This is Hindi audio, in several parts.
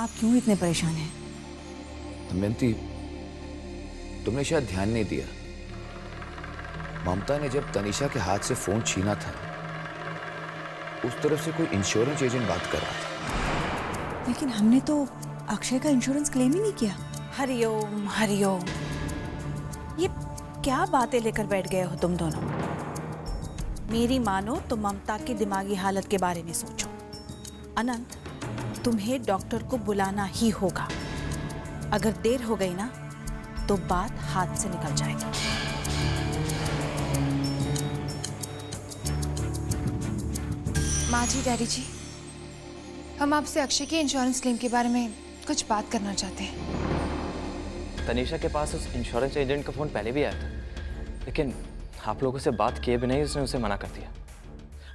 आप क्यों इतने परेशान हैं? दमयंती, तुमने शायद ध्यान नहीं दिया। ममता ने जब तनीषा के हाथ से फोन छीना था, उस तरफ से कोई इंश्योरेंस एजेंट बात कर रहा था। लेकिन हमने तो अक्षय का इंश्योरेंस क्लेम ही नहीं किया। हरिओम हरिओम, ये क्या बातें लेकर बैठ गए हो तुम दोनों? मेरी मानो तो ममता की दिमागी हालत के बारे में सोचो। अनंत, तुम्हें डॉक्टर को बुलाना ही होगा। अगर देर हो गई ना तो बात हाथ से निकल जाएगी। माँ जी, डैडी जी, हम आपसे अक्षय के इंश्योरेंस क्लेम के बारे में कुछ बात करना चाहते हैं। तनीषा के पास उस इंश्योरेंस एजेंट का फ़ोन पहले भी आया था, लेकिन आप लोगों से बात किए भी नहीं, उसने उसे मना कर दिया।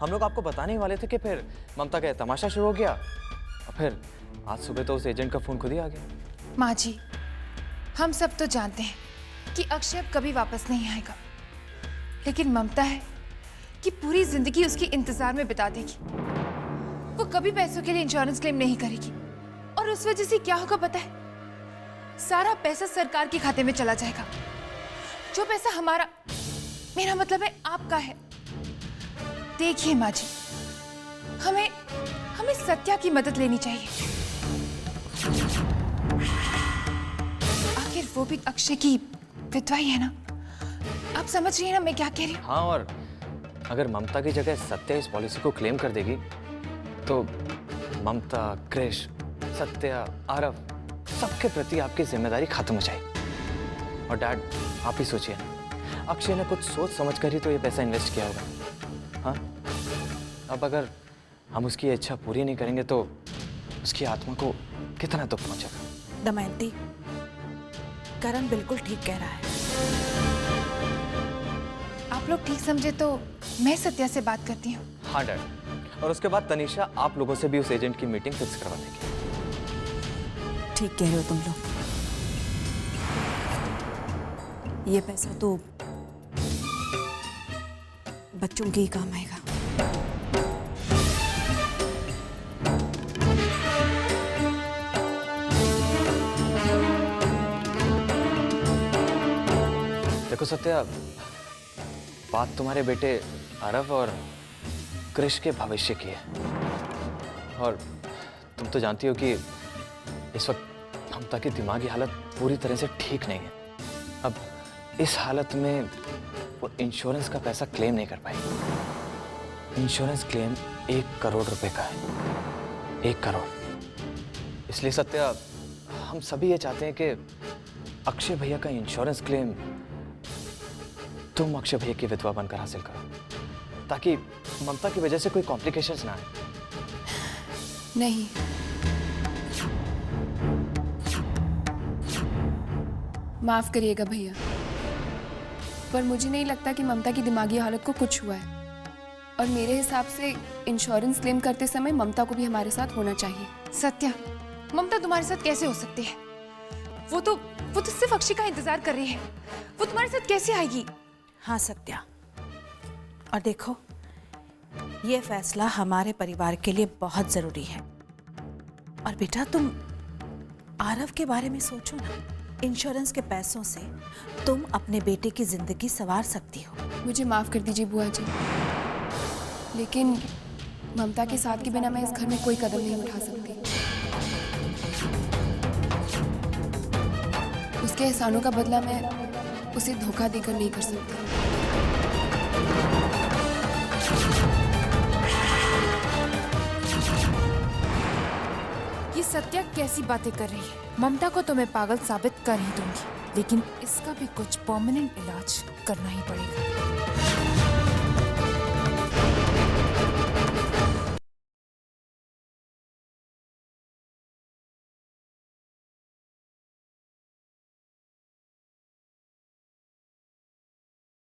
हम लोग आपको बताने ही वाले थे कि फिर ममता का तमाशा शुरू हो गया, और फिर आज सुबह तो उस एजेंट का फ़ोन खुद ही आ गया। माँ जी, हम सब तो जानते हैं कि अक्षय अब कभी वापस नहीं आएगा, लेकिन ममता है कि पूरी जिंदगी उसके इंतजार में बिता देगी। वो कभी पैसों के लिए इंश्योरेंस क्लेम नहीं करेगी, और उस वजह से क्या होगा पता है? सारा पैसा सरकार के खाते में चला जाएगा। जो पैसा हमारा, मेरा मतलब है आपका है। देखिए माँ जी, हमें सत्या की मदद लेनी चाहिए। आखिर वो भी अक्षय की विधवा ही है ना। आप समझ रही हैं ना मैं क्या कह रही हूँ? हाँ, और अगर ममता की जगह सत्या इस पॉलिसी को क्लेम कर देगी तो ममता, क्रिश, सत्या, आरव सबके प्रति आपकी जिम्मेदारी खत्म हो जाएगी। और डैड, आप ही सोचिए ना, अक्षय ने कुछ सोच समझ कर ही तो ये पैसा इन्वेस्ट किया होगा। हाँ, अब अगर हम उसकी इच्छा पूरी नहीं करेंगे तो उसकी आत्मा को कितना दुख पहुंचेगा। दमयंती, करण बिल्कुल ठीक कह रहा है। आप लोग ठीक समझे तो मैं सत्या से बात करती हूँ। हाँ डैड, और उसके बाद तनीषा आप लोगों से भी उस एजेंट की मीटिंग फिक्स करवा देगी। ठीक कह रहे हो तुम लोग। ये पैसा तो बच्चों के ही काम आएगा। देखो सत्या, बात तुम्हारे बेटे आरव और क्रिश के भविष्य की है, और तुम तो जानती हो कि इस वक्त ममता की दिमागी हालत पूरी तरह से ठीक नहीं है। अब इस हालत में वो इंश्योरेंस का पैसा क्लेम नहीं कर पाएगी। इंश्योरेंस क्लेम 1 करोड़ रुपए का है, 1 करोड़। इसलिए सत्या, हम सभी ये चाहते हैं कि अक्षय भैया का इंश्योरेंस क्लेम तुम अक्षय भैया की विधवा बनकर हासिल करो, ताकि ममता की वजह से कोई कॉम्प्लिकेशंस ना आए। नहीं, माफ करिएगा भैया, पर मुझे नहीं लगता कि ममता की दिमागी हालत को कुछ हुआ है, और मेरे हिसाब से इंश्योरेंस क्लेम करते समय ममता को भी हमारे साथ होना चाहिए। सत्या, ममता तुम्हारे साथ कैसे हो सकती है? वो तो सिर्फ अक्षय का इंतजार कर रही है। वो तुम्हारे साथ कैसे आएगी? हाँ सत्या, और देखो, ये फैसला हमारे परिवार के लिए बहुत जरूरी है। और बेटा, तुम आरव के बारे में सोचो ना। इंश्योरेंस के पैसों से तुम अपने बेटे की जिंदगी संवार सकती हो। मुझे माफ कर दीजिए बुआ जी, लेकिन ममता के साथ के बिना मैं इस घर में कोई कदम नहीं उठा सकती। उसके एहसानों का बदला मैं उसे धोखा देकर नहीं कर सकती। ये सत्या कैसी बातें कर रही है? ममता को तो मैं पागल साबित कर ही दूंगी, लेकिन इसका भी कुछ परमानेंट इलाज करना ही पड़ेगा।